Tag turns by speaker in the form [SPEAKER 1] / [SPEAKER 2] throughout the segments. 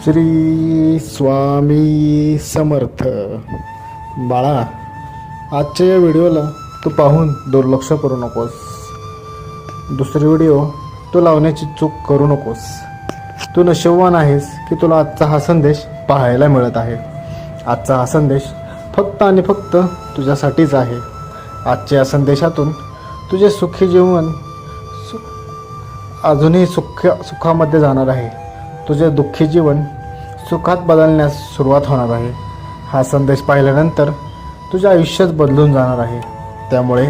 [SPEAKER 1] श्री स्वामी समर्थ. बाळा, आजच्या या व्हिडिओला तू पाहून दुर्लक्ष करू नकोस. दुसरी व्हिडिओ तू लावण्याची चूक करू नकोस. तू नशीबवान आहेस की तुला आजचा हा संदेश पाहायला मिळत आहे. आजचा हा संदेश फक्त आणि फक्त तुझ्यासाठीच आहे. आजच्या या संदेशातून तुझे सुखी जीवन अजूनही सुखामध्ये जाणार आहे. तुझे दुःखी जीवन सुखात बदलण्यास सुरुवात होणार आहे. हा संदेश पाहिल्यानंतर तुझे आयुष्यच बदलून जाणार आहे. त्यामुळे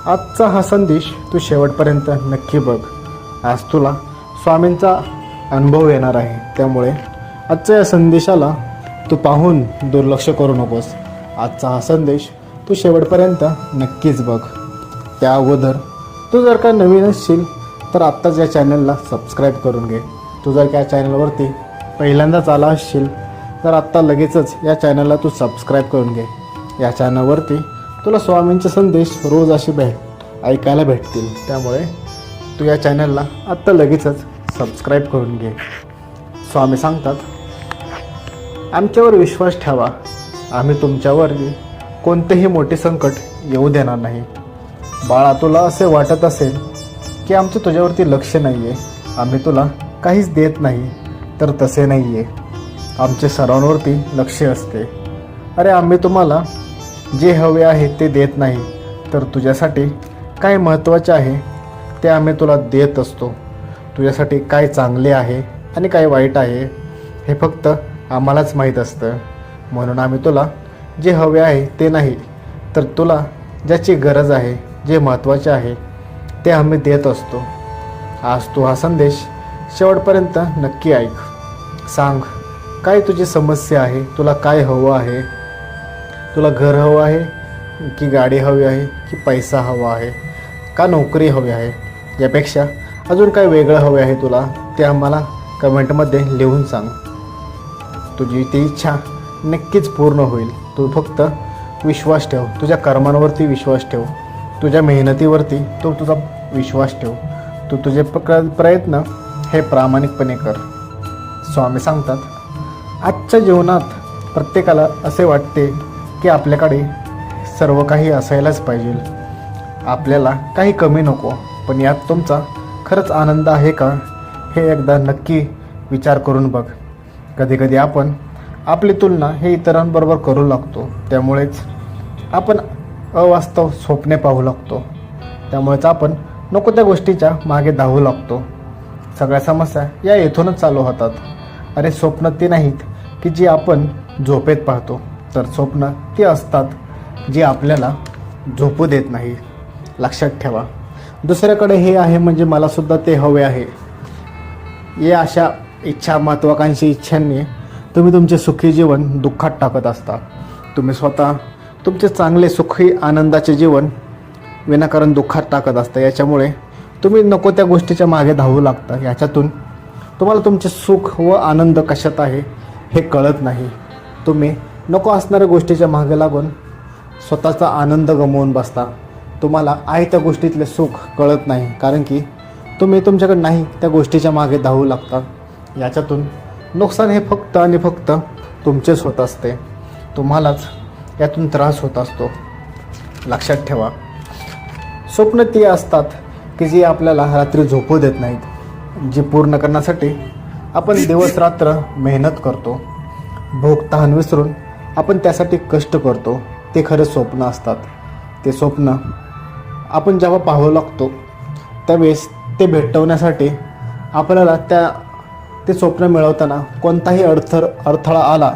[SPEAKER 1] आजचा हा संदेश तू शेवटपर्यंत नक्की बघ. आज तुला स्वामींचा अनुभव येणार आहे. त्यामुळे आजच्या या संदेशाला तू पाहून दुर्लक्ष करू नकोस. आजचा हा संदेश तू शेवटपर्यंत नक्कीच बघ. त्या अगोदर तू जर का नवीन असशील तर आत्ताच या चॅनलला सबस्क्राईब करून घे. तू जर त्या चॅनलवरती पहिल्यांदाच आला असशील तर आत्ता लगेचच या चॅनलला तू सबस्क्राईब करून घे. या चॅनलवरती तुला स्वामींचे संदेश रोज असे ऐकायला भेटतील. त्यामुळे तू या चॅनलला आत्ता लगेचच सबस्क्राईब करून घे. स्वामी सांगतात, आमच्यावर विश्वास ठेवा. आम्ही तुमच्यावर कोणतेही मोठे संकट येऊ देणार नाही. बाळा, तुला असे वाटत असेल की आमचं तुझ्यावरती लक्ष नाही आहे, आम्ही तुला काहीच देत नाही, तर तसे नाही आहे. आमचे सर्वांवरती लक्ष असते. अरे, आम्ही तुम्हाला जे हवे आहे ते देत नाही, तर तुझ्यासाठी काय महत्त्वाचे आहे ते आम्ही तुला देत असतो. तुझ्यासाठी काय चांगले आहे आणि काय वाईट आहे हे फक्त आम्हालाच माहीत असतं. म्हणून आम्ही तुला जे हवे आहे ते नाही, तर तुला ज्याची गरज आहे, जे महत्त्वाचे आहे ते आम्ही देत असतो. आज तू हा संदेश शेवटपर्यंत नक्की ऐक. सांग, काय तुझी समस्या आहे? तुला काय हवं आहे? तुला घर हवं आहे की गाडी हवी आहे की पैसा हवा आहे का नोकरी हवी आहे? यापेक्षा अजून काय वेगळं हवे आहे तुला ते आम्हाला कमेंटमध्ये लिहून सांग. तुझी ती इच्छा नक्कीच पूर्ण होईल. तू फक्त विश्वास ठेव. तुझ्या कर्मांवरती विश्वास ठेव. तुझ्या मेहनतीवरती तू तुझा विश्वास ठेव. तू तुझे प्रयत्न हे प्रामाणिकपणे कर. स्वामी सांगतात, आजच्या जीवनात प्रत्येकाला असे वाटते की आपल्याकडे सर्व काही असायलाच पाहिजे, आपल्याला काही कमी नको. पण यात तुमचा खरंच आनंद आहे का हे एकदा नक्की विचार करून बघ. कधीकधी आपण आपली तुलना हे इतरांबरोबर करू लागतो. त्यामुळेच आपण अवास्तव स्वप्ने पाहू लागतो. त्यामुळेच आपण नको त्या गोष्टीच्या मागे धावू लागतो. सगळ्या समस्या या येथूनच चालू होतात. अरे, स्वप्न ती नाहीत की जी आपण झोपेत पाहतो, तर स्वप्न ती असतात जी आपल्याला झोपू देत नाही. लक्षात ठेवा. दुसऱ्याकडे हे आहे म्हणजे मलासुद्धा ते हवे आहे, या अशा इच्छा, महत्त्वाकांक्षी इच्छांनी तुम्ही तुमचे सुखी जीवन दुःखात टाकत असता. तुम्ही स्वतः तुमचे चांगले सुखी आनंदाचे जीवन विनाकारण दुःखात टाकत असता. याच्यामुळे तुम्ही नको त्या गोष्टीच्या मागे धावू लागता. याच्यातून तुम्हाला तुमचे सुख व आनंद कशात आहे हे कळत नाही. तुम्ही नको असणाऱ्या गोष्टीच्या मागे लागून स्वतःचा आनंद गमावून बसता. तुम्हाला आहे त्या गोष्टीतले सुख कळत नाही, कारण की तुम्ही तुमच्याकडे नाही त्या गोष्टीच्या मागे धावू लागता. याच्यातून नुकसान हे फक्त आणि फक्त तुमचेच होत असते. तुम्हालाच यातून त्रास होत असतो. लक्षात ठेवा. स्वप्न ती असतात की जी आपल्याला रात्री झोपू देत नाहीत, जी पूर्ण करण्यासाठी आपण दिवस रात्र मेहनत करतो. भूक तहान विसरून आपण त्यासाठी कष्ट करतो. ते खरं स्वप्न असतात. ते स्वप्न आपण जेव्हा पाहू लागतो त्यावेळेस ते भेटवण्यासाठी आपल्याला ते स्वप्न मिळवताना कोणताही अडथळा आला,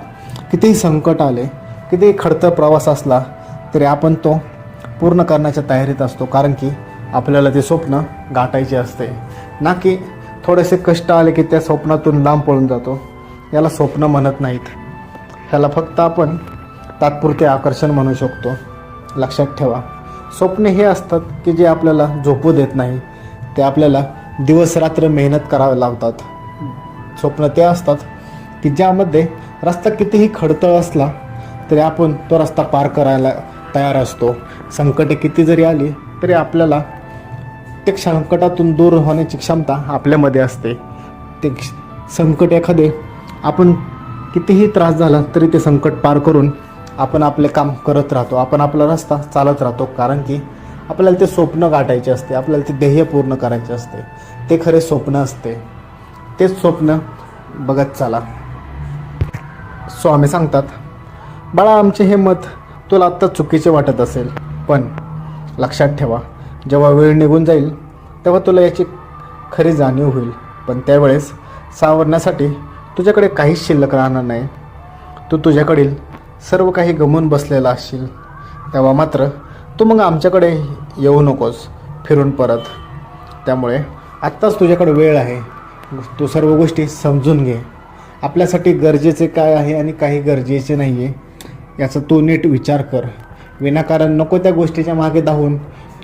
[SPEAKER 1] कितीही संकट आले, कितीही खडतर प्रवास असला तरी आपण तो पूर्ण करण्याच्या तयारीत असतो. कारण की आपल्याला ते स्वप्न गाठायचे असते, ना की थोडेसे कष्ट आले की त्या स्वप्नातून लांब पळून जातो. याला स्वप्न म्हणत नाहीत. त्याला फक्त आपण तात्पुरते आकर्षण म्हणू शकतो. लक्षात ठेवा. स्वप्ने हे असतात की जे आपल्याला झोपू देत नाही. ते आपल्याला दिवस रात्र मेहनत करावे लागतात. स्वप्न ते असतात की ज्यामध्ये रस्ता कितीही खडतर असला तरी आपण तो रस्ता पार करायला तयार असतो. संकटे किती जरी आली तरी आपल्याला ते संकटातून दूर होण्याची क्षमता आपल्यामध्ये असते. संकट एखादे आपण कितीही त्रास झाला तरी ते संकट पार करून आपण आपले काम करत राहतो, आपण आपला रस्ता चालत राहतो. कारण की आपल्याला ते स्वप्न गाठायचे असते, आपल्याला ते ध्येय पूर्ण करायचे असते. ते खरे स्वप्न असते, तेच स्वप्न बघत चाला. स्वामी सांगतात, बाळा आमचे हे मत तुला आत्ता चुकीचे वाटत असेल, पण लक्षात ठेवा जेव्हा वेळ निघून जाईल तेव्हा तुला याची खरी जाणीव होईल. पण त्यावेळेस सावरण्यासाठी तुझ्याकडे काहीच शिल्लक राहणार नाही. तू तुझ्याकडील सर्व काही गमावून बसलेला असशील. तेव्हा मात्र तू मग आमच्याकडे येऊ नकोस फिरून परत. त्यामुळे आत्ताच तुझ्याकडे वेळ आहे. तू सर्व गोष्टी समजून घे. आपल्यासाठी गरजेचे काय आहे आणि काही गरजेचे नाही आहे याचा तू नीट विचार कर. विनाकारण नको त्या गोष्टीच्या मागे धावून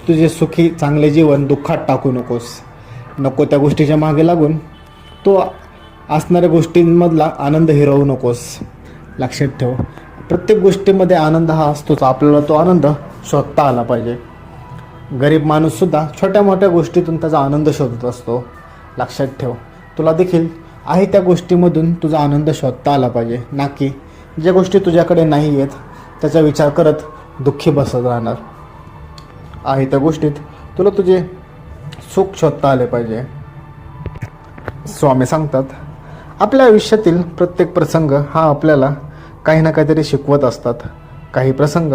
[SPEAKER 1] तुझे सुखी चांगले जीवन दुःखात टाकू नकोस. नको त्या गोष्टीच्या मागे लागून तू असणाऱ्या गोष्टींमधला आनंद हिरवू नकोस. लक्षात ठेव, प्रत्येक गोष्टीमध्ये आनंद हा असतोच. आपल्याला तो आनंद शोधता आला पाहिजे. गरीब माणूससुद्धा छोट्या मोठ्या गोष्टीतून त्याचा आनंद शोधत असतो. लक्षात ठेव, तुला देखील आहे त्या गोष्टीमधून तुझा आनंद शोधता आला पाहिजे, ना की ज्या गोष्टी तुझ्याकडे नाही आहेत त्याचा विचार करत दुःखी बसत राहणार. आहे त्या गोष्टीत तुला तुझे सुख शोधता आले पाहिजे. स्वामी सांगतात, आपल्या आयुष्यातील प्रत्येक प्रसंग हा आपल्याला काही ना काहीतरी शिकवत असतात. काही प्रसंग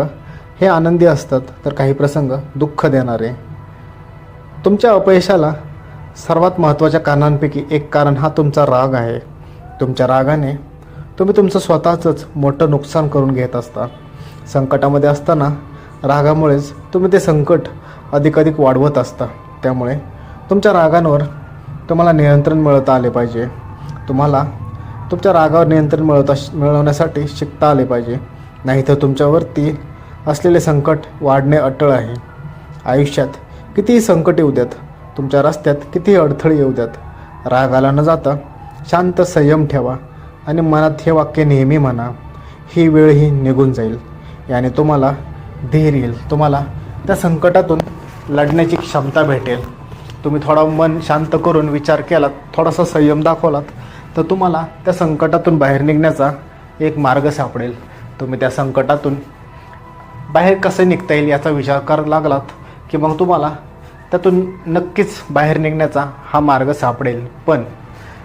[SPEAKER 1] हे आनंदी असतात तर काही प्रसंग दुःख देणारे. तुमच्या अपयशाला सर्वात महत्त्वाच्या कारणांपैकी एक कारण हा तुमचा राग आहे. तुमच्या रागाने तुम्ही तुमचं स्वतःचंच मोठं नुकसान करून घेत असता. संकटामध्ये असताना रागामुळेच तुम्ही ते संकट अधिकाधिक वाढवत असता. त्यामुळे तुमच्या रागांवर तुम्हाला नियंत्रण मिळवता आले पाहिजे. तुम्हाला तुमच्या रागावर नियंत्रण मिळवण्यासाठी शिकता आले पाहिजे. नाहीतर तुमच्यावरती असलेले संकट वाढणे अटळ आहे. आयुष्यात कितीही संकट येऊ द्यात, तुमच्या रस्त्यात कितीही अडथळे येऊ द्यात, रागाला न जाता शांत संयम ठेवा आणि मनात हे वाक्य नेहमी म्हणा, ही वेळ ही निघून जाईल. याने तुम्हाला धीर येईल, तुम्हाला त्या संकटातून लढण्याची क्षमता भेटेल. तुम्ही थोडा मन शांत करून विचार केलात, थोडासा संयम दाखवलात तर तुम्हाला त्या संकटातून बाहेर निघण्याचा एक मार्ग सापडेल. तुम्ही त्या संकटातून बाहेर कसं निघता येईल याचा विचार करायला लागलात की मग तुम्हाला त्यातून नक्कीच बाहेर निघण्याचा हा मार्ग सापडेल. पण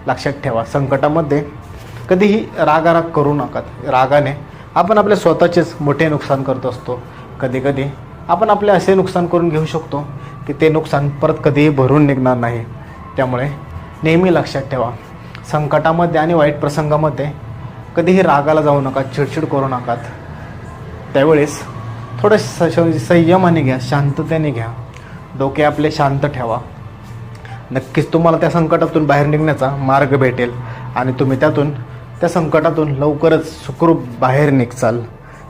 [SPEAKER 1] लक्षात ठेवा, संकटामध्ये कधीही रागाराग करू नका. रागाने आपण आपल्या स्वतःचेच मोठे नुकसान करत असतो. कधीकधी आपण आपले असे नुकसान करून घेऊ शकतो की ते नुकसान परत कधीही भरून निघणार नाही. त्यामुळे नेहमी लक्षात ठेवा, संकटामध्ये आणि वाईट प्रसंगामध्ये कधीही रागाला जाऊ नका, चिडचिड करू नका. त्यावेळेस थोडं संयमाने घ्या, शांततेने घ्या, डोके आपले शांत ठेवा. नक्कीच तुम्हाला त्या संकटातून बाहेर निघण्याचा मार्ग भेटेल आणि तुम्ही त्या संकटातून लवकरच सुखरूप बाहेर निघचाल.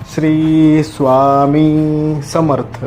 [SPEAKER 1] श्री स्वामी समर्थ.